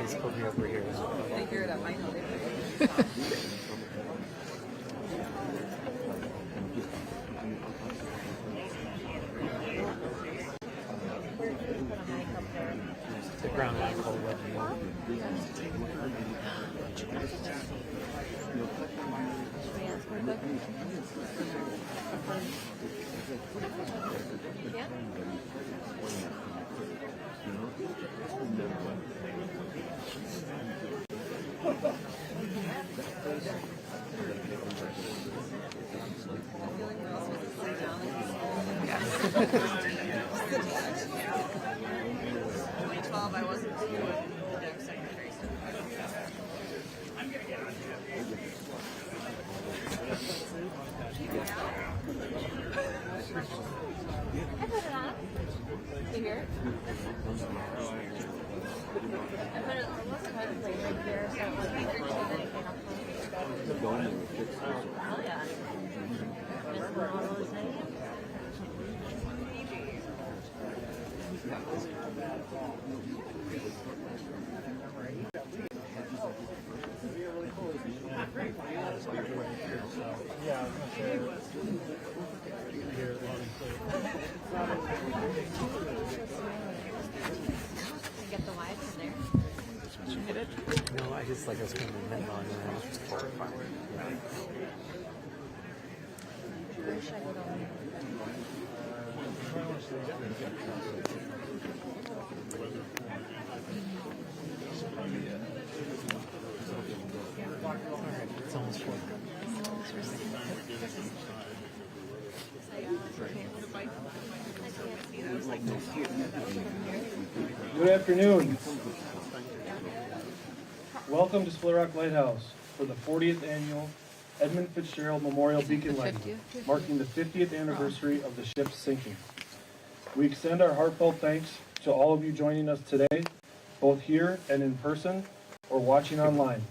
He's put me over here. They hear it up, I know they do. The ground line cold weather. Yeah. Only 12, I wasn't the deck secretary. I put it on. You hear it? I put it, it wasn't hard to play right there, so it was oh yeah. Missing all those names. Yeah, I was going to say, here, Get the wives in there. no, I just like I was putting the net on and I was just horrified. Wish I would only. It's almost 4. Good afternoon. Welcome to Rock Lighthouse for the 40th annual Edmund Fitzgerald Memorial Beacon Lighting, marking the 50th anniversary of the ship's sinking. We extend our heartfelt thanks to all of you joining us today, both here and in person or watching online.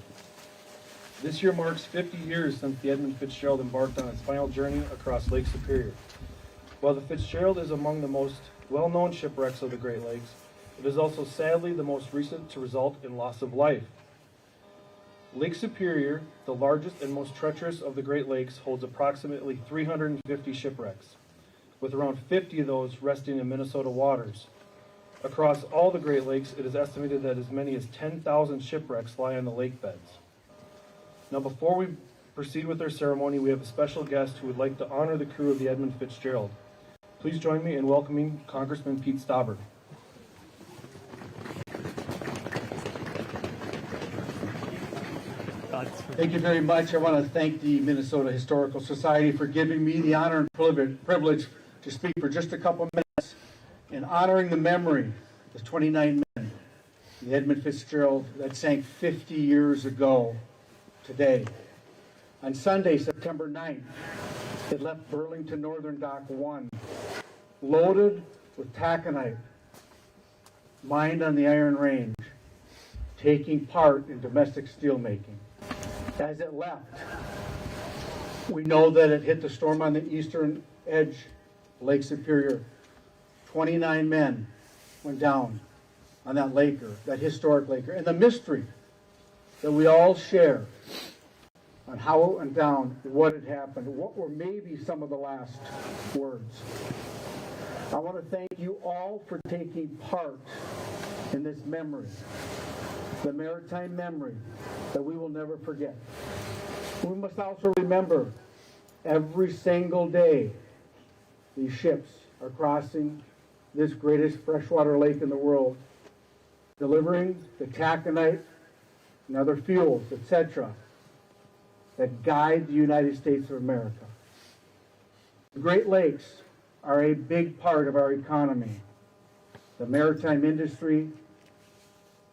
This year marks 50 years since the Edmund Fitzgerald embarked on its final journey across Lake Superior. While the Fitzgerald is among the most well-known shipwrecks of the Great Lakes, it is also sadly the most recent to result in loss of life. Lake Superior, the largest and most treacherous of the Great Lakes, holds approximately 350 shipwrecks, with around 50 of those resting in Minnesota waters. Across all the Great Lakes, it is estimated that as many as 10,000 shipwrecks lie on the lake beds. Now, before we proceed with our ceremony, we have a special guest who would like to honor the crew of the Edmund Fitzgerald. Please join me in welcoming Congressman Pete Stauber. Thank you very much. I want to thank the Minnesota Historical Society for giving me the honor and privilege to speak for just a couple minutes in honoring the memory of the 29 men, the Edmund Fitzgerald that sank 50 years ago today. On Sunday, September 9th, it left Burlington Northern Dock 1, loaded with taconite, mined on the Iron Range, taking part in domestic steelmaking. As it left, we know that it hit the storm on the eastern edge, Lake Superior. 29 men went down on that laker, that historic laker. And the mystery that we all share on how it went down, what had happened, what were maybe some of the last words. I want to thank you all for taking part in this memory, the maritime memory that we will never forget. We must also remember every single day these ships are crossing this greatest freshwater lake in the world, delivering the taconite and other fuels, etc., that guide the United States of America. The Great Lakes are a big part of our economy. The maritime industry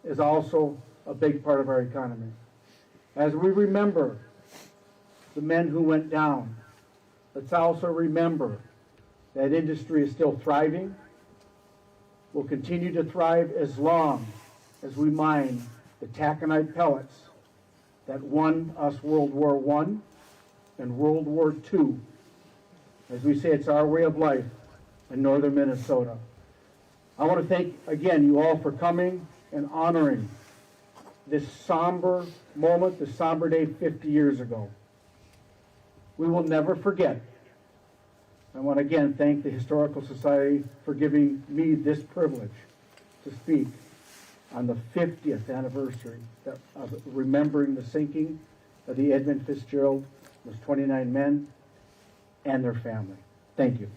is also a big part of our economy. As we remember the men who went down, let's also remember that industry is still thriving, will continue to thrive as long as we mine the taconite pellets that won us World War I and World War II. As we say, it's our way of life in northern Minnesota. I want to thank, again, you all for coming and honoring this somber moment, this somber day 50 years ago. We will never forget. I want to again thank the Historical Society for giving me this privilege to speak on the 50th anniversary of remembering the sinking of the Edmund Fitzgerald, those 29 men and their family. Thank you.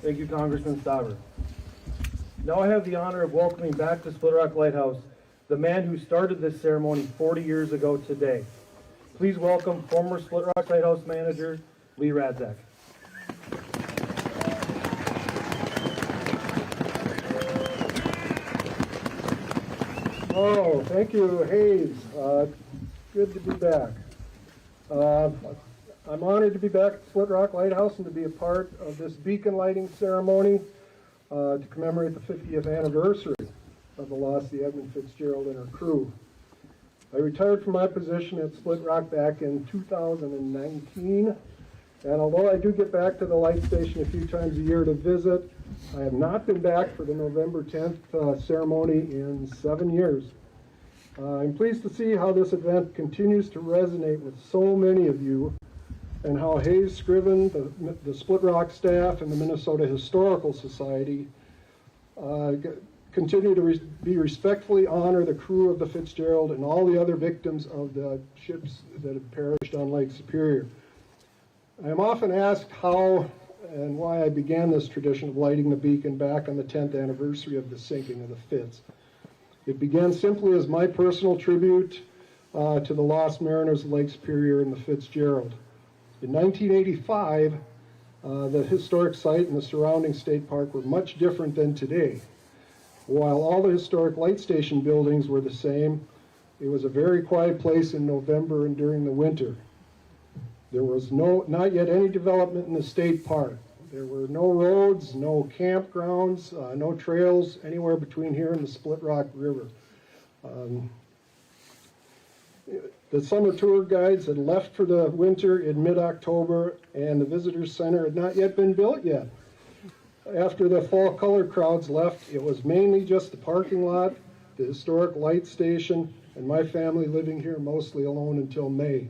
Thank you, Congressman Stauber. Now I have the honor of welcoming back to Split Rock Lighthouse the man who started this ceremony 40 years ago today. Please welcome former Split Rock Lighthouse manager, Lee Radzak. Oh, thank you, Hayes. Good to be back. I'm honored to be back at Split Rock Lighthouse and to be a part of this beacon lighting ceremony to commemorate the 50th anniversary of the loss of the Edmund Fitzgerald and her crew. I retired from my position at Split Rock back in 2019, and although I do get back to the light station a few times a year to visit, I have not been back for the November 10th ceremony in 7 years. I'm pleased to see how this event continues to resonate with so many of you, and how Hayes Scriven, the Split Rock staff, and the Minnesota Historical Society continue to be respectfully honor the crew of the Fitzgerald and all the other victims of the ships that have perished on Lake Superior. I am often asked how and why I began this tradition of lighting the beacon back on the 10th anniversary of the sinking of the Fitz. It began simply as my personal tribute to the lost mariners of Lake Superior and the Fitzgerald. In 1985, the historic site and the surrounding state park were much different than today. While all the historic light station buildings were the same, it was a very quiet place in November and during the winter. There was not yet any development in the state park. There were no roads, no campgrounds, no trails anywhere between here and the Split Rock River. The summer tour guides had left for the winter in mid-October, and the visitor center had not yet been built yet. After the fall color crowds left, it was mainly just the parking lot, the historic light station, and my family living here mostly alone until May.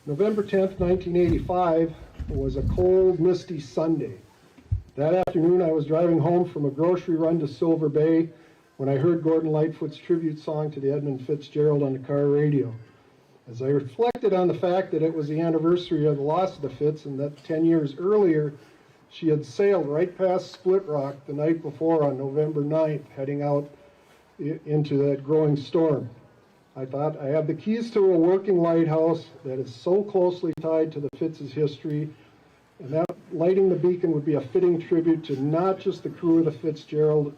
November 10th, 1985 was a cold, misty Sunday. That afternoon I was driving home from a grocery run to Silver Bay when I heard Gordon Lightfoot's tribute song to the Edmund Fitzgerald on the car radio. As I reflected on the fact that it was the anniversary of the loss of the Fitz and that 10 years earlier she had sailed right past Split Rock the night before on November 9th, heading out into that growing storm, I thought, I have the keys to a working lighthouse that is so closely tied to the Fitz's history, and that lighting the beacon would be a fitting tribute to not just the crew of the Fitzgerald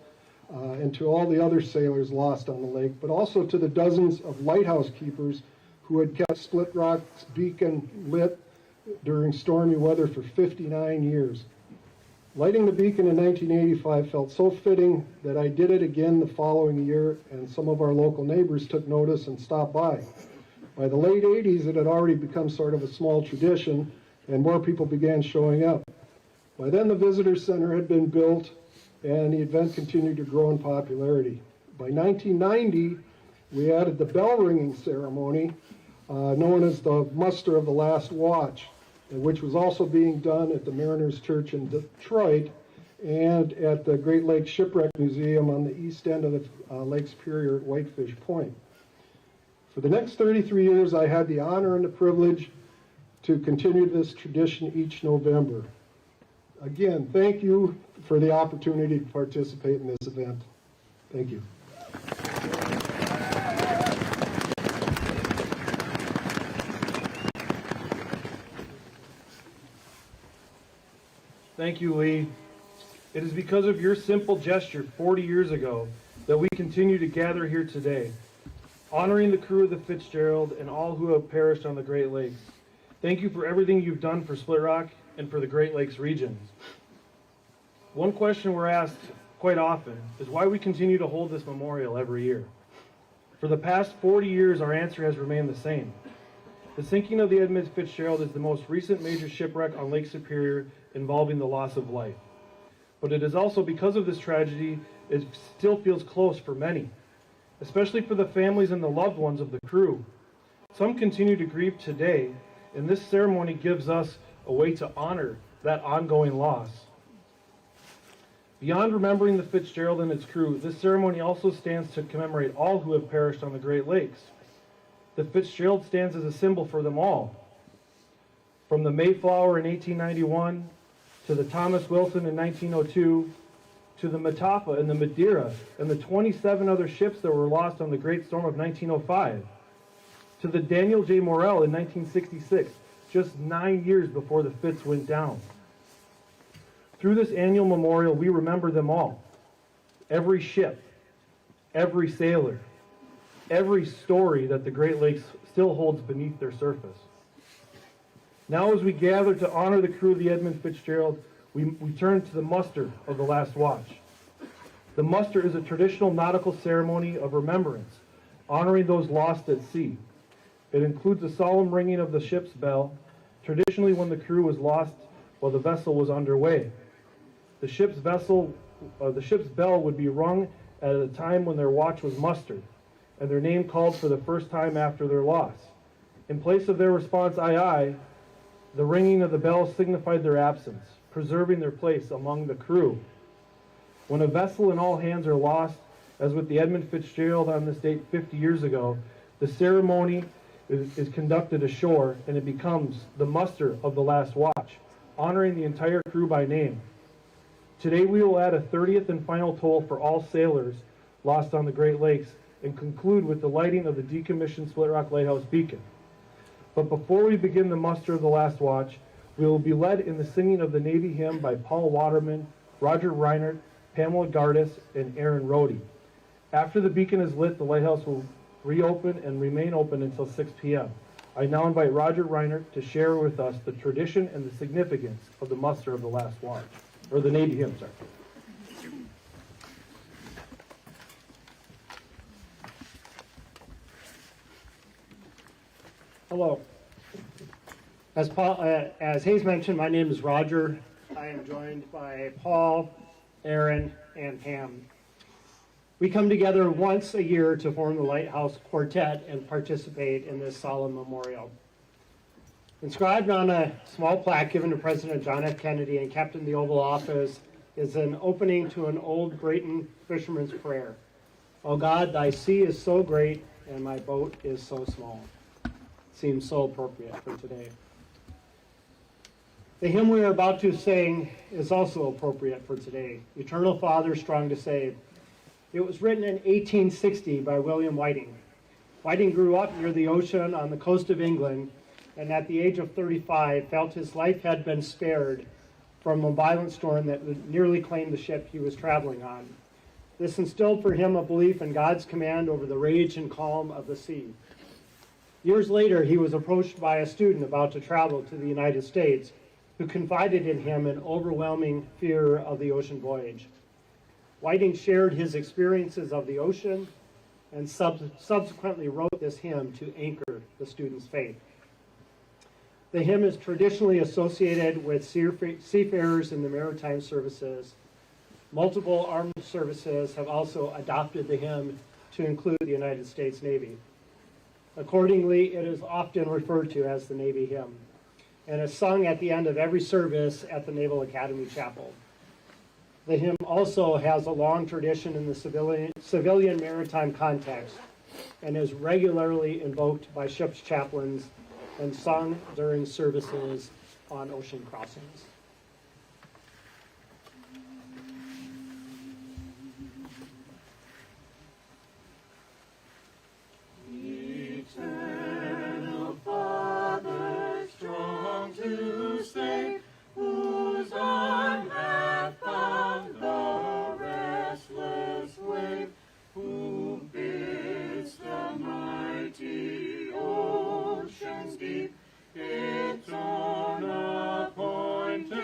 and to all the other sailors lost on the lake, but also to the dozens of lighthouse keepers who had kept Split Rock's beacon lit during stormy weather for 59 years. Lighting the beacon in 1985 felt so fitting that I did it again the following year, and some of our local neighbors took notice and stopped by. By the late 80s, it had already become sort of a small tradition, and more people began showing up. By then, the visitor center had been built, and the event continued to grow in popularity. By 1990, we added the bell ringing ceremony, known as the Muster of the Last Watch, which was also being done at the Mariners Church in Detroit and at the Great Lakes Shipwreck Museum on the east end of the Lake Superior at Whitefish Point. For the next 33 years, I had the honor and the privilege to continue this tradition each November. Again, thank you for the opportunity to participate in this event. Thank you. Thank you, Lee. It is because of your simple gesture 40 years ago that we continue to gather here today, honoring the crew of the Fitzgerald and all who have perished on the Great Lakes. Thank you for everything you've done for Split Rock and for the Great Lakes region. One question we're asked quite often is why we continue to hold this memorial every year. For the past 40 years, our answer has remained the same. The sinking of the Edmund Fitzgerald is the most recent major shipwreck on Lake Superior involving the loss of life. But it is also because of this tragedy, it still feels close for many, especially for the families and the loved ones of the crew. Some continue to grieve today, and this ceremony gives us a way to honor that ongoing loss. Beyond remembering the Fitzgerald and its crew, this ceremony also stands to commemorate all who have perished on the Great Lakes. The Fitzgerald stands as a symbol for them all. From the Mayflower in 1891, to the Thomas Wilson in 1902, to the Matapa and the Madeira, and the 27 other ships that were lost on the Great Storm of 1905, to the Daniel J. Morrell in 1966, just 9 years before the Fitz went down. Through this annual memorial, we remember them all. Every ship, every sailor, every story that the Great Lakes still holds beneath their surface. Now as we gather to honor the crew of the Edmund Fitzgerald, we turn to the muster of the last watch. The muster is a traditional nautical ceremony of remembrance, honoring those lost at sea. It includes a solemn ringing of the ship's bell, traditionally when the crew was lost while the vessel was underway. The ship's bell would be rung at a time when their watch was mustered, and their name called for the first time after their loss. In place of their response, aye, aye, the ringing of the bell signified their absence, preserving their place among the crew. When a vessel and all hands are lost, as with the Edmund Fitzgerald on this date 50 years ago, the ceremony is conducted ashore, and it becomes the muster of the last watch, honoring the entire crew by name. Today we will add a 30th and final toll for all sailors lost on the Great Lakes and conclude with the lighting of the decommissioned Split Rock Lighthouse beacon. But before we begin the muster of the last watch, we will be led in the singing of the Navy hymn by Paul Waterman, Roger Reinert, Pamela Gardis, and Aaron Rohde. After the beacon is lit, the lighthouse will reopen and remain open until 6 p.m. I now invite Roger Reinert to share with us the tradition and the significance of the muster of the last watch, or the Navy hymn, sorry. Hello. As Hayes mentioned, my name is Roger. I am joined by Paul, Aaron, and Pam. We come together once a year to form the Lighthouse Quartet and participate in this solemn memorial. Inscribed on a small plaque given to President John F. Kennedy and kept in the Oval Office is an opening to an old Brayton fisherman's prayer. "O God, thy sea is so great, and my boat is so small." Seems so appropriate for today. The hymn we are about to sing is also appropriate for today. Eternal Father, strong to save. It was written in 1860 by William Whiting. Whiting grew up near the ocean on the coast of England, and at the age of 35 felt his life had been spared from a violent storm that nearly claimed the ship he was traveling on. This instilled for him a belief in God's command over the rage and calm of the sea. Years later, he was approached by a student about to travel to the United States who confided in him an overwhelming fear of the ocean voyage. Whiting shared his experiences of the ocean and subsequently wrote this hymn to anchor the student's faith. The hymn is traditionally associated with seafarers in the maritime services. Multiple armed services have also adopted the hymn to include the United States Navy. Accordingly, it is often referred to as the Navy hymn and is sung at the end of every service at the Naval Academy Chapel. The hymn also has a long tradition in the civilian maritime context and is regularly invoked by ship's chaplains and sung during services on ocean crossings. Eternal Father, strong to save, whose arm hath found the restless wave, who bids the mighty oceans deep its own appointed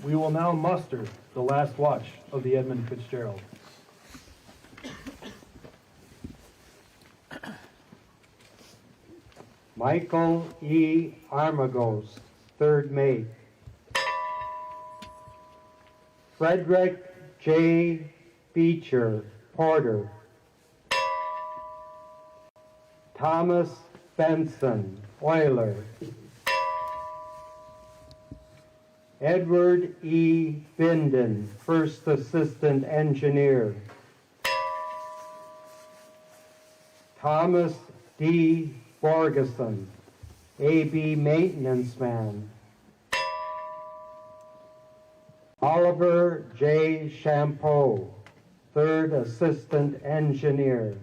We will now muster the last watch of the Edmund Fitzgerald. Michael E. Armagos, 3rd mate. Frederick J. Beecher, Porter. Thomas Benson, Oiler. Edward E. Binden, 1st Assistant Engineer. Thomas D. Borgeson, A.B. Maintenance Man. Oliver J. Champeau, 3rd Assistant Engineer.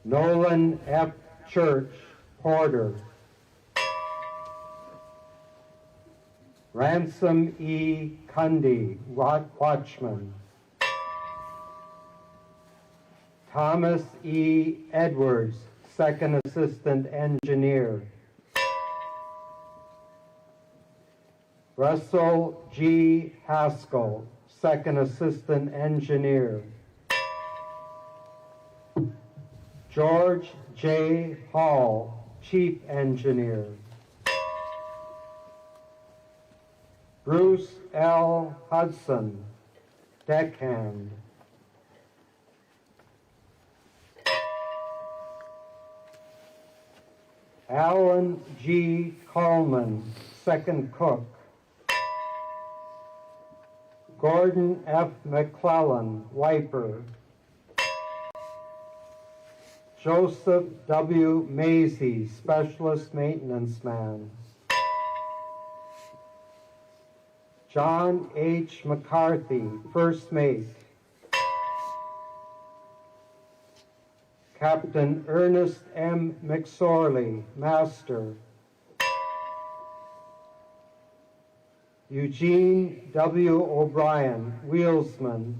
Nolan F. Church, Porter. Ransom E. Cundy, Watchman. Thomas E. Edwards, 2nd Assistant Engineer. Russell G. Haskell, 2nd Assistant Engineer. George J. Hall, Chief Engineer. Bruce L. Hudson, Deckhand. Alan G. Coleman, 2nd Cook. Gordon F. McClellan, Wiper. Joseph W. Mazie, Specialist Maintenance Man. John H. McCarthy, 1st Mate. Captain Ernest M. McSorley, Master. Eugene W. O'Brien, Wheelsman.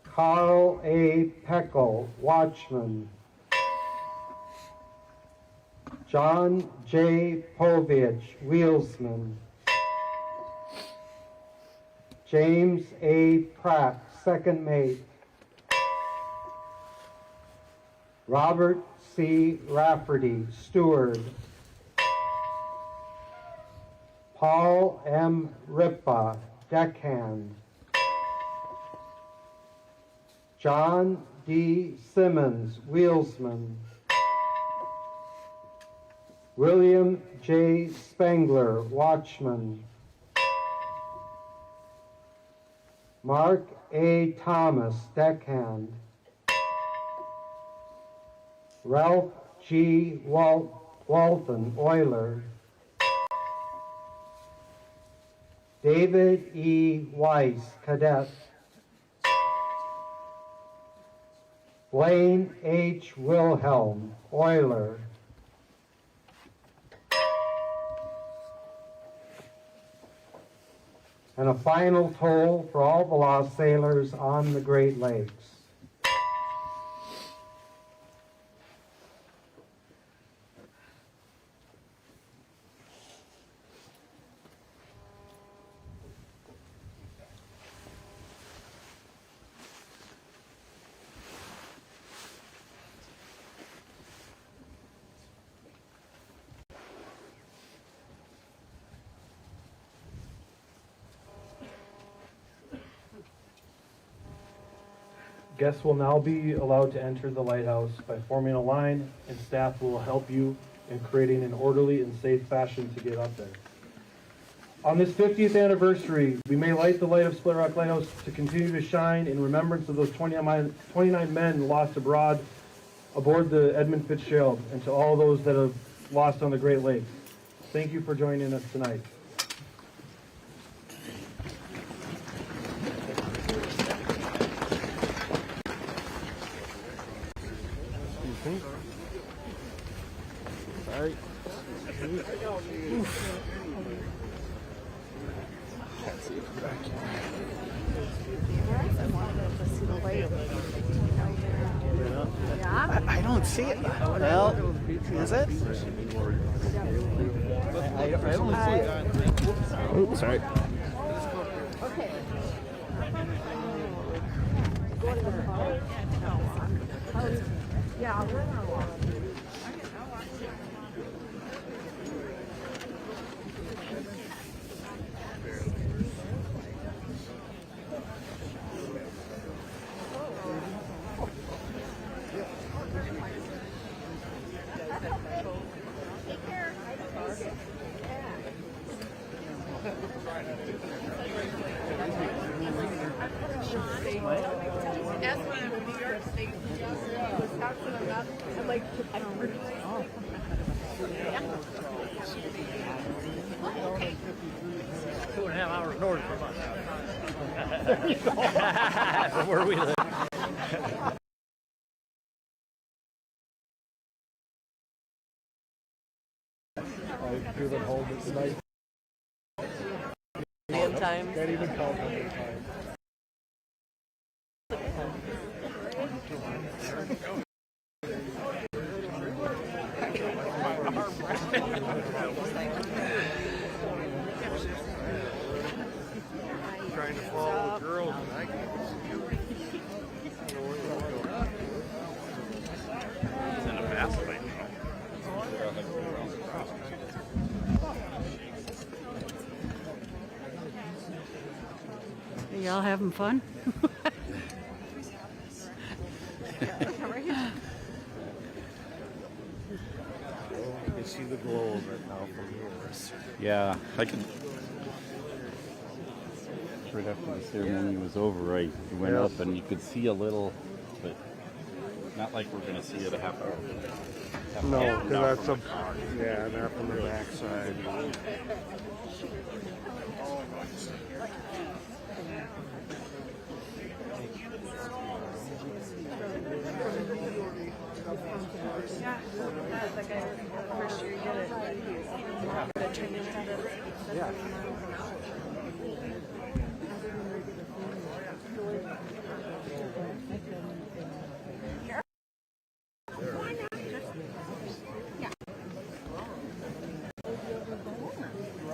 Carl A. Peckel, Watchman. John J. Povich, Wheelsman. James A. Pratt, 2nd Mate. Robert C. Rafferty, Steward. Paul M. Ripa, Deckhand. John D. Simmons, Wheelsman. William J. Spengler, Watchman. Mark A. Thomas, Deckhand. Ralph G. Walton, Oiler. David E. Weiss, Cadet. Blaine H. Wilhelm, Oiler. And a final toll for all the lost sailors on the Great Lakes. Guests will now be allowed to enter the lighthouse by forming a line, and staff will help you in creating an orderly and safe fashion to get up there. On this 50th anniversary, we may light the light of Split Rock Lighthouse to continue to shine in remembrance of those 29 men lost abroad aboard the Edmund Fitzgerald, and to all those that have lost on the Great Lakes. Thank you for joining us tonight. Sorry. Yeah. I don't see it. Well, is it? I only see it. Oh, sorry. Okay. Yeah, that's when I'm in New York State. I'm like, I don't know. Oh. Yeah. 2.5 hours north from us. There you go. From where we live. I feel at home at night. Times. Can't even count how many times. Trying to follow a girl. He's in a fast fight now. Y'all having fun? You can see the glow of it now from yours. Yeah, I can. Right after the ceremony was over, I went up and you could see a little, but not like we're gonna see it a half hour. No, because that's a they're from the backside. Yeah.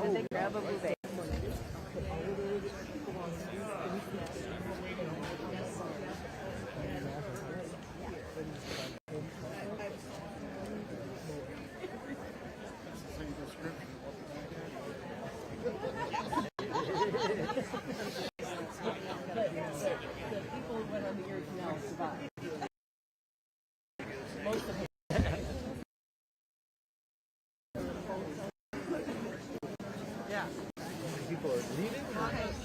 Did they grab a bouvet? People are leaving.